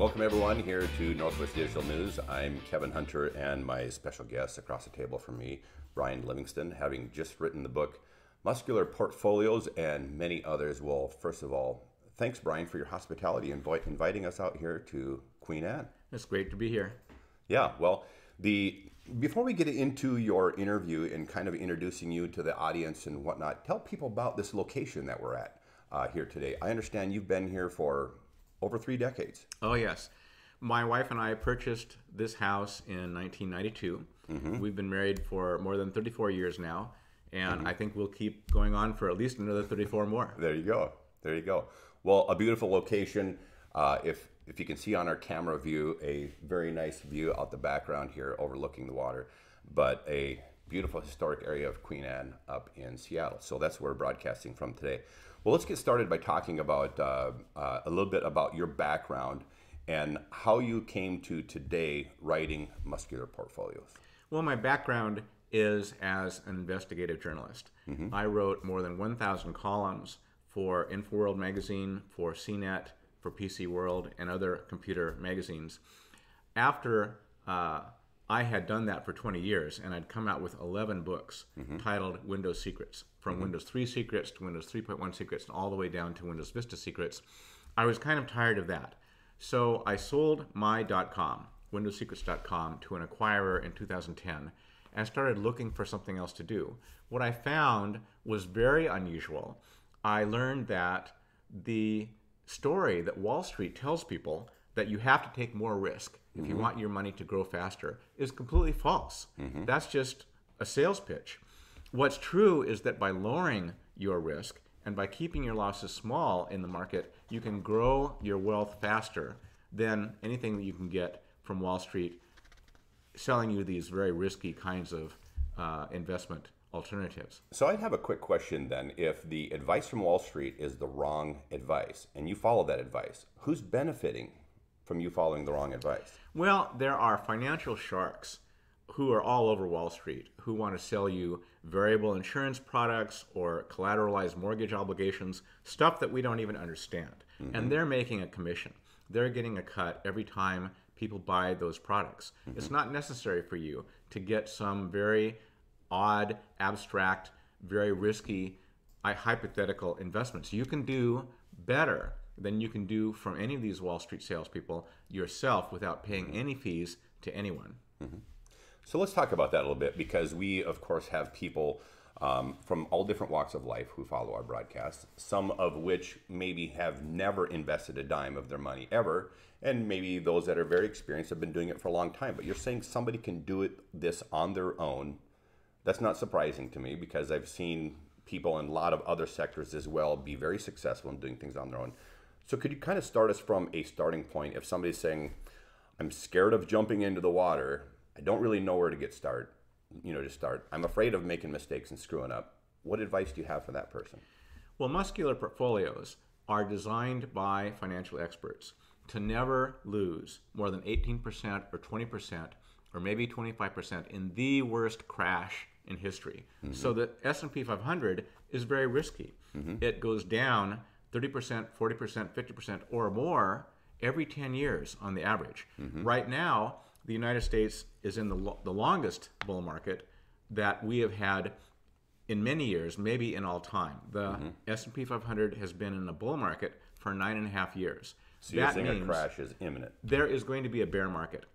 Welcome everyone here to Northwest Digital News. I'm Kevin Hunter, and my special guest across the table from me, Brian Livingston, having just written the book Muscular Portfolios and many others. Well, first of all, thanks Brian for your hospitality and inviting us out here to Queen Anne. It's great to be here. Yeah, well, before we get into your interview and kind of introducing you to the audience and whatnot, tell people about this location that we're at here today. I understand you've been here for over 3 decades. Oh, yes. My wife and I purchased this house in 1992. We've been married for more than 34 years now, and I think we'll keep going on for at least another 34 more. There you go. There you go. Well, a beautiful location. If you can see on our camera view, a very nice view out the background here overlooking the water, but a beautiful historic area of Queen Anne up in Seattle. So that's where we're broadcasting from today. Well, let's get started by talking about a little bit about your background and how you came to today writing Muscular Portfolios. Well, my background is as an investigative journalist. I wrote more than 1,000 columns for InfoWorld magazine, for CNET, for PC World, and other computer magazines. After I had done that for 20 years, and I'd come out with 11 books titled Windows Secrets, from Windows 3 Secrets to Windows 3.1 Secrets, and all the way down to Windows Vista Secrets. I was kind of tired of that. So I sold my .com, windowssecrets.com, to an acquirer in 2010, and started looking for something else to do. What I found was very unusual. I learned that the story that Wall Street tells people, that you have to take more risk if you want your money to grow faster, is completely false. That's just a sales pitch. What's true is that by lowering your risk and by keeping your losses small in the market, you can grow your wealth faster than anything that you can get from Wall Street selling you these very risky kinds of investment alternatives. So I'd have a quick question then. If the advice from Wall Street is the wrong advice and you follow that advice, who's benefiting from you following the wrong advice? Well, there are financial sharks who are all over Wall Street who want to sell you variable insurance products or collateralized mortgage obligations, stuff that we don't even understand. And they're making a commission. They're getting a cut every time people buy those products. It's not necessary for you to get some very odd, abstract, very risky, hypothetical investments. You can do better than you can do from any of these Wall Street salespeople yourself without paying any fees to anyone. So let's talk about that a little bit, because we, of course, have people from all different walks of life who follow our broadcast, some of which maybe have never invested a dime of their money ever, and maybe those that are very experienced have been doing it for a long time. But you're saying somebody can do this on their own. That's not surprising to me, because I've seen people in a lot of other sectors as well be very successful in doing things on their own. So could you kind of start us from a starting point? If somebody's saying, I'm scared of jumping into the water, I don't really know where to get started, to start. I'm afraid of making mistakes and screwing up. What advice do you have for that person? Well, Muscular Portfolios are designed by financial experts to never lose more than 18% or 20% or maybe 25% in the worst crash in history. So the S&P 500 is very risky. It goes down 30%, 40%, 50% or more every 10 years on the average. Right now, the United States is in the longest bull market that we have had in many years, maybe in all time. The S&P 500 has been in a bull market for 9.5 years. So you're saying a crash is imminent. There is going to be a bear market.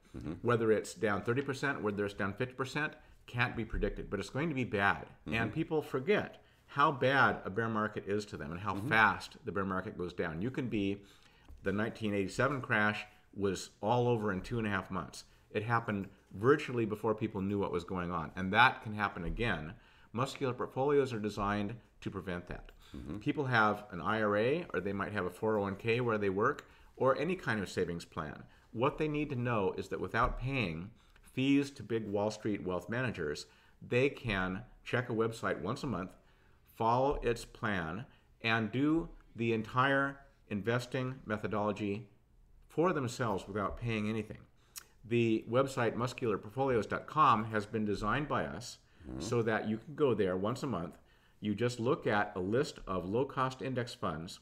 Whether it's down 30%, whether it's down 50%, can't be predicted, but it's going to be bad. And people forget how bad a bear market is to them and how fast the bear market goes down. The 1987 crash was all over in 2.5 months. It happened virtually before people knew what was going on, and that can happen again. Muscular Portfolios are designed to prevent that. People have an IRA, or they might have a 401k where they work, or any kind of savings plan. What they need to know is that without paying fees to big Wall Street wealth managers, they can check a website once a month, follow its plan, and do the entire investing methodology for themselves without paying anything. The website muscularportfolios.com has been designed by us so that you can go there once a month. You just look at a list of low-cost index funds.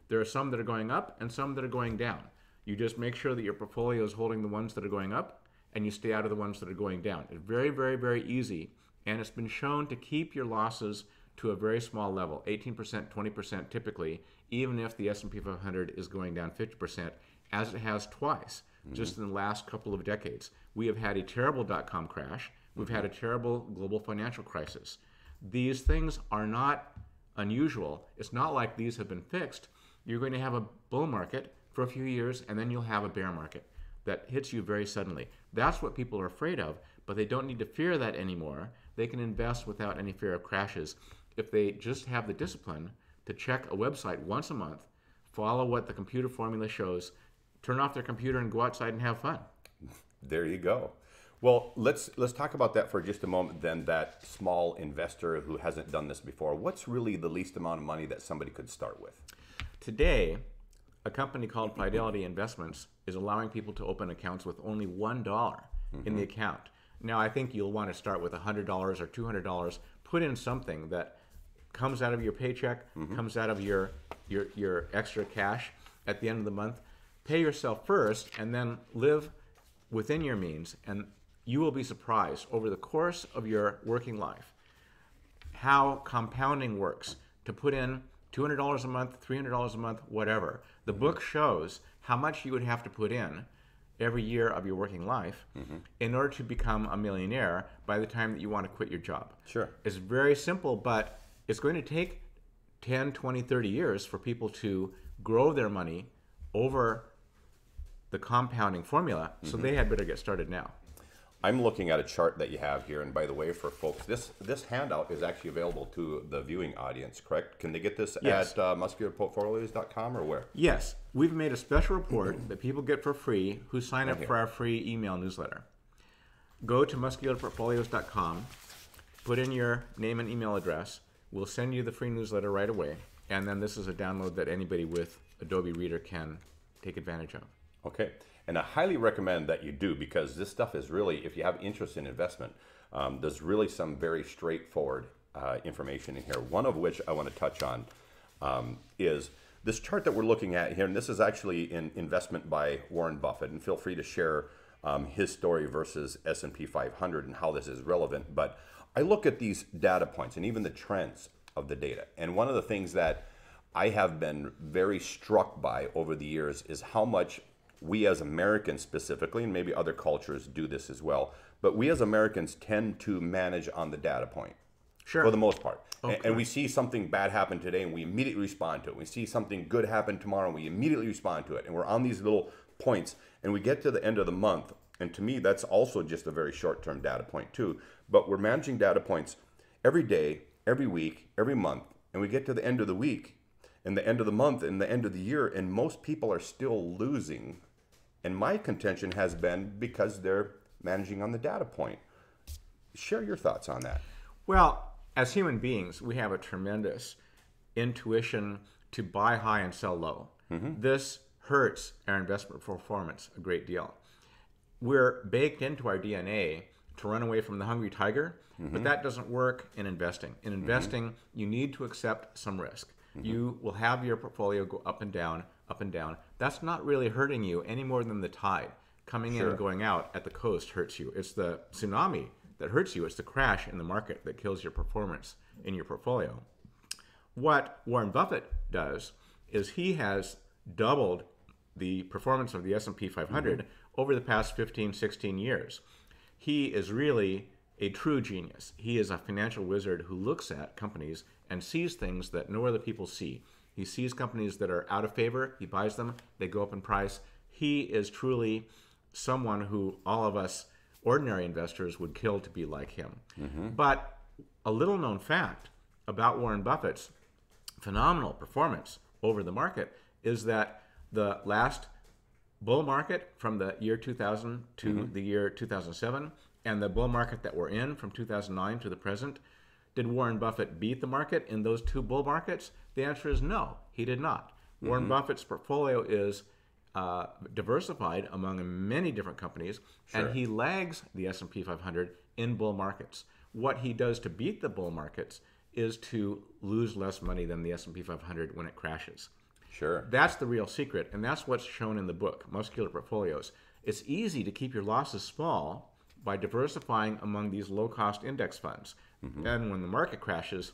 There are some that are going up and some that are going down. You just make sure that your portfolio is holding the ones that are going up, and you stay out of the ones that are going down. It's very, very, very easy, and it's been shown to keep your losses to a very small level, 18%, 20% typically, even if the S&P 500 is going down 50%, as it has twice, just in the last couple of decades. We have had a terrible dot-com crash. We've had a terrible global financial crisis. These things are not unusual. It's not like these have been fixed. You're going to have a bull market for a few years, and then you'll have a bear market that hits you very suddenly. That's what people are afraid of, but they don't need to fear that anymore. They can invest without any fear of crashes if they just have the discipline to check a website once a month, follow what the computer formula shows, turn off their computer and go outside and have fun. There you go. Well, let's talk about that for just a moment then, that small investor who hasn't done this before. What's really the least amount of money that somebody could start with? Today, a company called Fidelity Investments is allowing people to open accounts with only $1 in the account. Now, I think you'll want to start with $100 or $200. Put in something that comes out of your paycheck, comes out of your extra cash at the end of the month. Pay yourself first, and then live within your means, and you will be surprised over the course of your working life how compounding works. To put in $200 a month, $300 a month, whatever. The book shows how much you would have to put in every year of your working life in order to become a millionaire by the time that you want to quit your job. Sure. It's very simple, but it's going to take 10, 20, 30 years for people to grow their money over the compounding formula, so they had better get started now. I'm looking at a chart that you have here, and by the way, for folks, this handout is actually available to the viewing audience, correct? Can they get this at muscularportfolios.com or where? Yes. We've made a special report that people get for free who sign up for our free email newsletter. Go to muscularportfolios.com, put in your name and email address. We'll send you the free newsletter right away, and then this is a download that anybody with Adobe Reader can take advantage of. Okay. And I highly recommend that you do, because this stuff is really, if you have interest in investment, there's really some very straightforward information in here. One of which I want to touch on is this chart that we're looking at here. And this is actually an investment by Warren Buffett. And feel free to share his story versus S&P 500 and how this is relevant. But I look at these data points and even the trends of the data. And one of the things that I have been very struck by over the years is how much we as Americans specifically, and maybe other cultures do this as well, but we as Americans tend to manage on the data point. Sure. For the most part. Okay. And we see something bad happen today and we immediately respond to it. We see something good happen tomorrow and we immediately respond to it. And we're on these little points and we get to the end of the month. And to me, that's also just a very short-term data point too. But we're managing data points every day, every week, every month. And we get to the end of the week and the end of the month and the end of the year, and most people are still losing. And my contention has been because they're managing on the data point. Share your thoughts on that. Well, as human beings, we have a tremendous intuition to buy high and sell low. This hurts our investment performance a great deal. We're baked into our DNA to run away from the hungry tiger, but that doesn't work in investing. In investing, you need to accept some risk. You will have your portfolio go up and down, up and down. That's not really hurting you any more than the tide coming in and going out at the coast hurts you. It's the tsunami that hurts you. It's the crash in the market that kills your performance in your portfolio. What Warren Buffett does is he has doubled the performance of the S&P 500 over the past 15, 16 years. He is really a true genius. He is a financial wizard who looks at companies and sees things that no other people see. He sees companies that are out of favor, he buys them, they go up in price. He is truly someone who all of us ordinary investors would kill to be like him. But a little known fact about Warren Buffett's phenomenal performance over the market is that the last bull market from the year 2000 to the year 2007 and the bull market that we're in from 2009 to the present, did Warren Buffett beat the market in those two bull markets? The answer is no, he did not. Warren Buffett's portfolio is diversified among many different companies, and he lags the S&P 500 in bull markets. What he does to beat the bull markets is to lose less money than the S&P 500 when it crashes. Sure. That's the real secret, and that's what's shown in the book, Muscular Portfolios. It's easy to keep your losses small by diversifying among these low-cost index funds. And when the market crashes,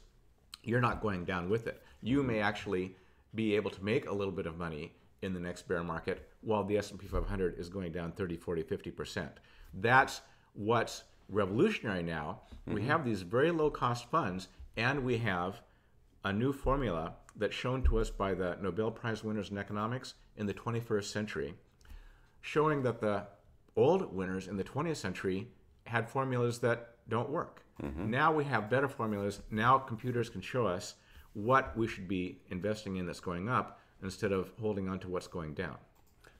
you're not going down with it. You may actually be able to make a little bit of money in the next bear market while the S&P 500 is going down 30, 40, 50%. That's what's revolutionary now. We have these very low-cost funds, and we have a new formula that's shown to us by the Nobel Prize winners in economics in the 21st century, showing that the old winners in the 20th century had formulas that don't work. Now we have better formulas. Now computers can show us what we should be investing in that's going up instead of holding on to what's going down.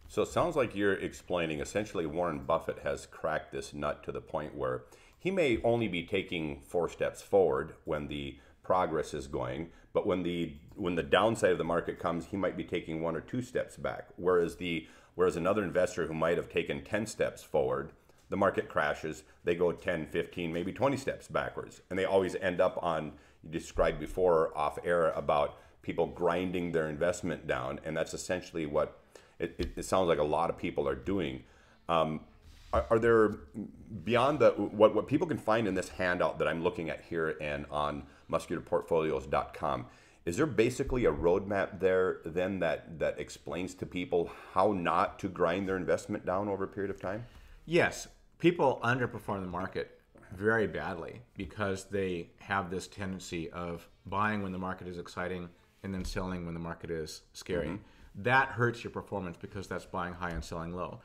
So it sounds like you're explaining essentially Warren Buffett has cracked this nut to the point where he may only be taking 4 steps forward when the progress is going, but when the downside of the market comes, he might be taking 1 or 2 steps back. Whereas another investor who might have taken 10 steps forward, the market crashes, they go 10, 15, maybe 20 steps backwards. And they always end up on, you described before off air about people grinding their investment down. And that's essentially what it sounds like a lot of people are doing. Are there, beyond what people can find in this handout that I'm looking at here and on muscularportfolios.com, is there basically a roadmap there then that explains to people how not to grind their investment down over a period of time? Yes, people underperform the market very badly because they have this tendency of buying when the market is exciting and then selling when the market is scary. That hurts your performance because that's buying high and selling low.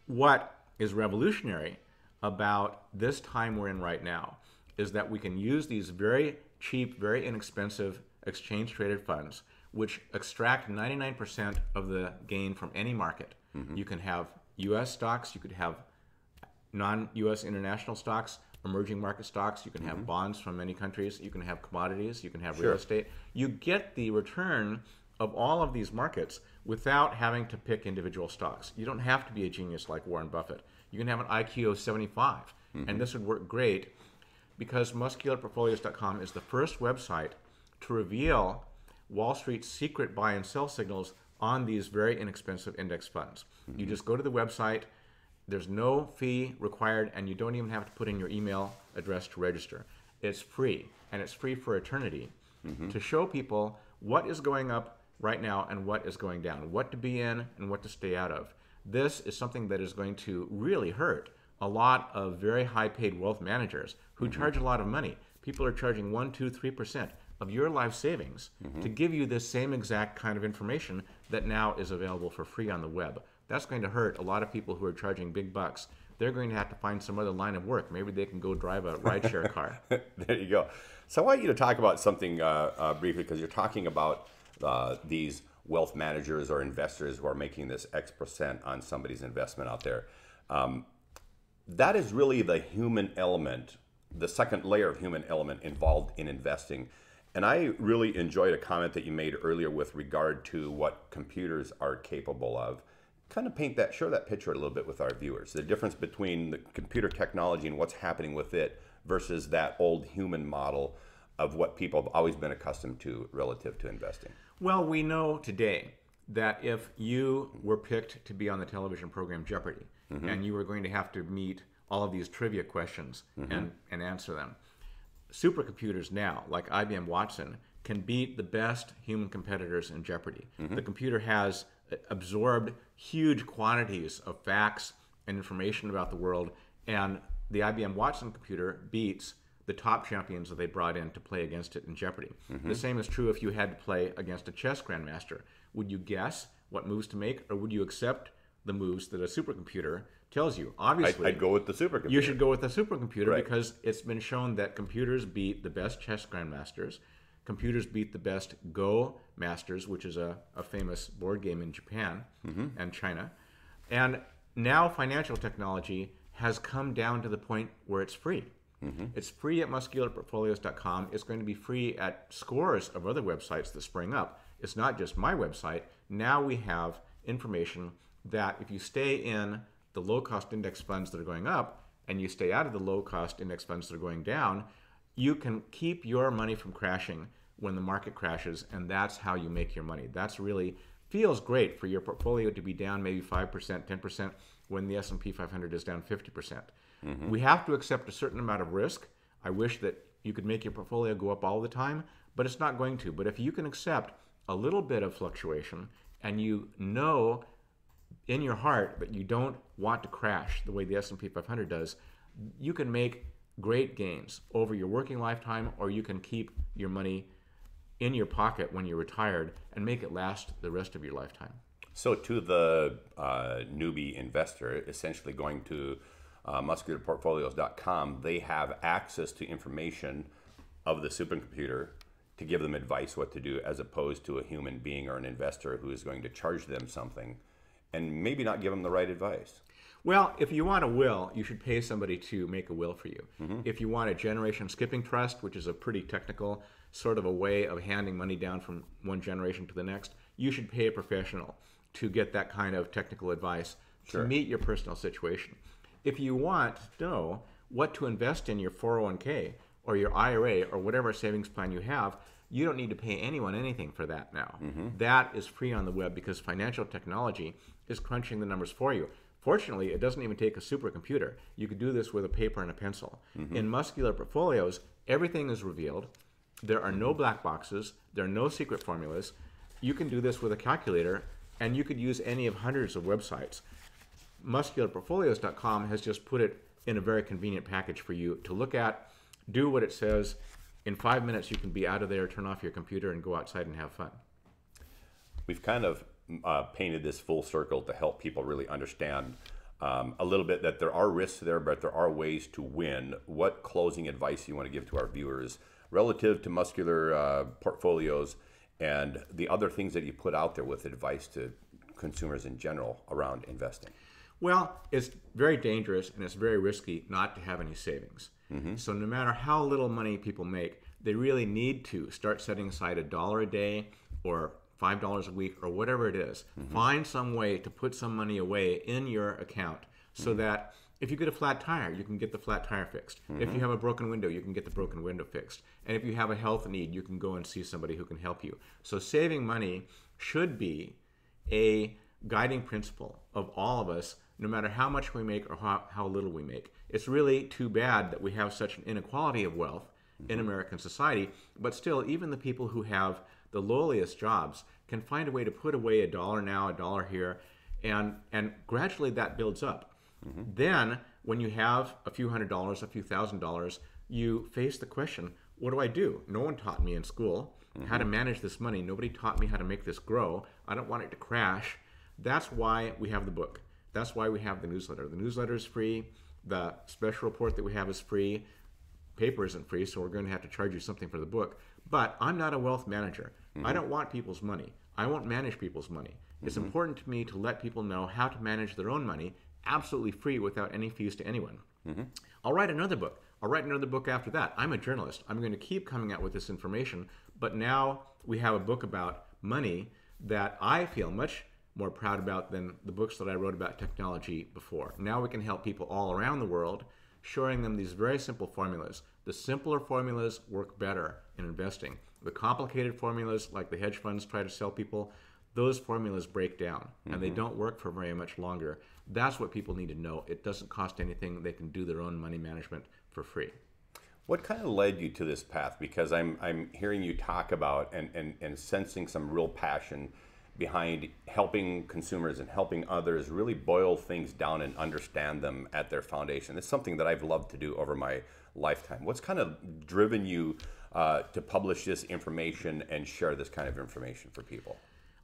What is revolutionary about this time we're in right now is that we can use these very cheap, very inexpensive exchange-traded funds, which extract 99% of the gain from any market. You can have U.S. stocks, you could have non-U.S. international stocks, emerging market stocks, you can have bonds from many countries, you can have commodities, you can have real estate. You get the return of all of these markets without having to pick individual stocks. You don't have to be a genius like Warren Buffett. You can have an IQ of 75, and this would work great because muscularportfolios.com is the first website to reveal Wall Street's secret buy and sell signals on these very inexpensive index funds. You just go to the website, there's no fee required, and you don't even have to put in your email address to register. It's free, and it's free for eternity to show people what is going up right now and what is going down, what to be in and what to stay out of. This is something that is going to really hurt a lot of very high-paid wealth managers who charge a lot of money. People are charging 1%, 2%, 3% of your life savings to give you this same exact kind of information that now is available for free on the web. That's going to hurt a lot of people who are charging big bucks. They're going to have to find some other line of work. Maybe they can go drive a rideshare car. There you go. So I want you to talk about something briefly, because you're talking about these wealth managers or investors who are making this X% on somebody's investment out there. That is really the human element, the second layer of human element involved in investing. And I really enjoyed a comment that you made earlier with regard to what computers are capable of. Kind of show that picture a little bit with our viewers. The difference between the computer technology and what's happening with it versus that old human model of what people have always been accustomed to relative to investing. Well, we know today that if you were picked to be on the television program Jeopardy, and you were going to have to meet all of these trivia questions and answer them, supercomputers now, like IBM Watson, can beat the best human competitors in Jeopardy. The computer has absorbed huge quantities of facts and information about the world, and the IBM Watson computer beats the top champions that they brought in to play against it in Jeopardy. The same is true if you had to play against a chess grandmaster. Would you guess what moves to make, or would you accept the moves that a supercomputer tells you? Obviously, I'd go with the supercomputer. You should go with the supercomputer, because it's been shown that computers beat the best chess grandmasters. Computers beat the best Go masters, which is a famous board game in Japan and China. And now financial technology has come down to the point where it's free. It's free at muscularportfolios.com. It's going to be free at scores of other websites that spring up. It's not just my website. Now we have information that if you stay in the low-cost index funds that are going up and you stay out of the low-cost index funds that are going down, you can keep your money from crashing when the market crashes, and that's how you make your money. That's really feels great for your portfolio to be down maybe 5%, 10% when the S&P 500 is down 50%. We have to accept a certain amount of risk. I wish that you could make your portfolio go up all the time, but it's not going to. But if you can accept a little bit of fluctuation and you know in your heart that you don't want to crash the way the S&P 500 does, you can make great gains over your working lifetime, or you can keep your money in your pocket when you're retired and make it last the rest of your lifetime. So to the newbie investor, essentially going to muscularportfolios.com, they have access to information of the supercomputer to give them advice what to do, as opposed to a human being or an investor who is going to charge them something and maybe not give them the right advice. Well, if you want a will, you should pay somebody to make a will for you. If you want a generation skipping trust, which is a pretty technical sort of a way of handing money down from one generation to the next, you should pay a professional to get that kind of technical advice to meet your personal situation. If you want to know what to invest in your 401k or your IRA or whatever savings plan you have, you don't need to pay anyone anything for that now. That is free on the web because financial technology is crunching the numbers for you. Fortunately, it doesn't even take a supercomputer. You could do this with a paper and a pencil. In Muscular Portfolios, everything is revealed. There are no black boxes. There are no secret formulas. You can do this with a calculator, and you could use any of hundreds of websites. MuscularPortfolios.com has just put it in a very convenient package for you to look at, do what it says. In 5 minutes, you can be out of there, turn off your computer, and go outside and have fun. We've kind of painted this full circle to help people really understand a little bit that there are risks there, but there are ways to win. What closing advice you want to give to our viewers relative to Muscular Portfolios and the other things that you put out there with advice to consumers in general around investing? Well, it's very dangerous and it's very risky not to have any savings. So no matter how little money people make, they really need to start setting aside $1 a day or $5 a week or whatever it is. Find some way to put some money away in your account so that if you get a flat tire, you can get the flat tire fixed. If you have a broken window, you can get the broken window fixed. And if you have a health need, you can go and see somebody who can help you. So saving money should be a guiding principle of all of us, no matter how much we make or how little we make. It's really too bad that we have such an inequality of wealth in American society, but still, even the people who have the lowliest jobs can find a way to put away $1 now, $1 here, and gradually that builds up. Then, when you have a few $100s, a few $1,000s, you face the question, what do I do? No one taught me in school how to manage this money. Nobody taught me how to make this grow. I don't want it to crash. That's why we have the book. That's why we have the newsletter. The newsletter is free. The special report that we have is free. Paper isn't free, so we're going to have to charge you something for the book. But I'm not a wealth manager. I don't want people's money. I won't manage people's money. It's important to me to let people know how to manage their own money absolutely free without any fees to anyone. I'll write another book. I'll write another book after that. I'm a journalist. I'm going to keep coming out with this information. But now we have a book about money that I feel much more proud about than the books that I wrote about technology before. Now we can help people all around the world, showing them these very simple formulas. The simpler formulas work better in investing. The complicated formulas, like the hedge funds try to sell people, those formulas break down and they don't work for very much longer. That's what people need to know. It doesn't cost anything. They can do their own money management for free. What kind of led you to this path? Because I'm hearing you talk about and sensing some real passion behind helping consumers and helping others really boil things down and understand them at their foundation. It's something that I've loved to do over my lifetime. What's kind of driven you to publish this information and share this kind of information for people?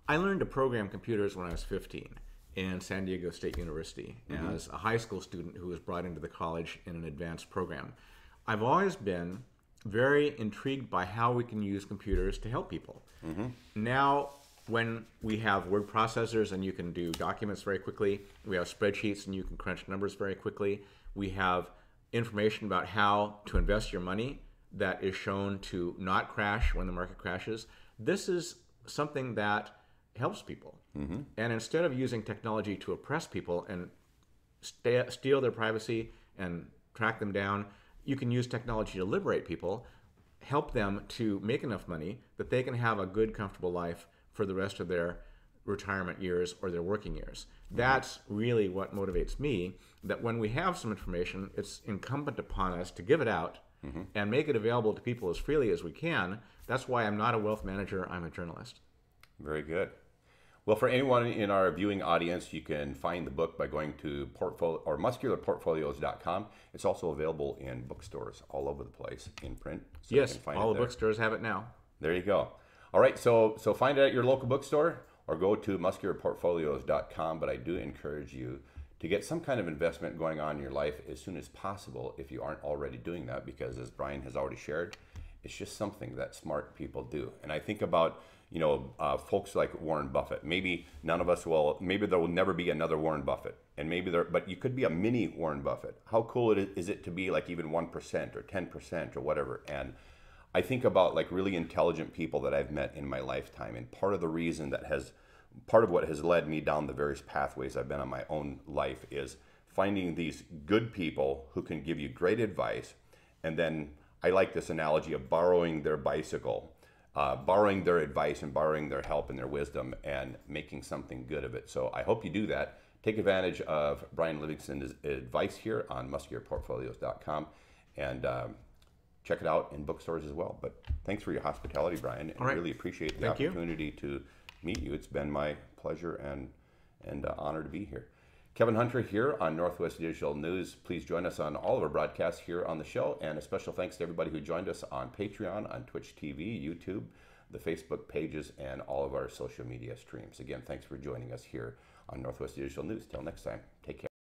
I learned to program computers when I was 15 in San Diego State University as a high school student who was brought into the college in an advanced program. I've always been very intrigued by how we can use computers to help people. Now, when we have word processors and you can do documents very quickly, we have spreadsheets and you can crunch numbers very quickly, we have information about how to invest your money that is shown to not crash when the market crashes. This is something that helps people. And instead of using technology to oppress people and steal their privacy and track them down, you can use technology to liberate people, help them to make enough money that they can have a good, comfortable life for the rest of their retirement years or their working years. That's really what motivates me, that when we have some information, it's incumbent upon us to give it out and make it available to people as freely as we can. That's why I'm not a wealth manager, I'm a journalist. Very good. Well, for anyone in our viewing audience, you can find the book by going to muscularportfolios.com. It's also available in bookstores all over the place in print. So Yes, you can find all it the there. bookstores have it now. There you go. All right, so find it at your local bookstore or go to muscularportfolios.com. But I do encourage you to get some kind of investment going on in your life as soon as possible if you aren't already doing that, because as Brian has already shared, it's just something that smart people do. And I think about folks like Warren Buffett. Maybe none of us will. Maybe there will never be another Warren Buffett, and but you could be a mini Warren Buffett. How cool is it to be like even 1% or 10% or whatever? And I think about like really intelligent people that I've met in my lifetime, and part of what has led me down the various pathways I've been on my own life is finding these good people who can give you great advice, and then I like this analogy of borrowing their bicycle. Borrowing their advice and borrowing their help and their wisdom and making something good of it. So I hope you do that. Take advantage of Brian Livingston's advice here on muscularportfolios.com and check it out in bookstores as well. But thanks for your hospitality, Brian, and really appreciate the opportunity to meet you. It's been my pleasure and honor to be here. Kevin Hunter here on Northwest Digital News. Please join us on all of our broadcasts here on the show, and a special thanks to everybody who joined us on Patreon, on Twitch TV, YouTube, the Facebook pages, and all of our social media streams. Again, thanks for joining us here on Northwest Digital News. Till next time, take care.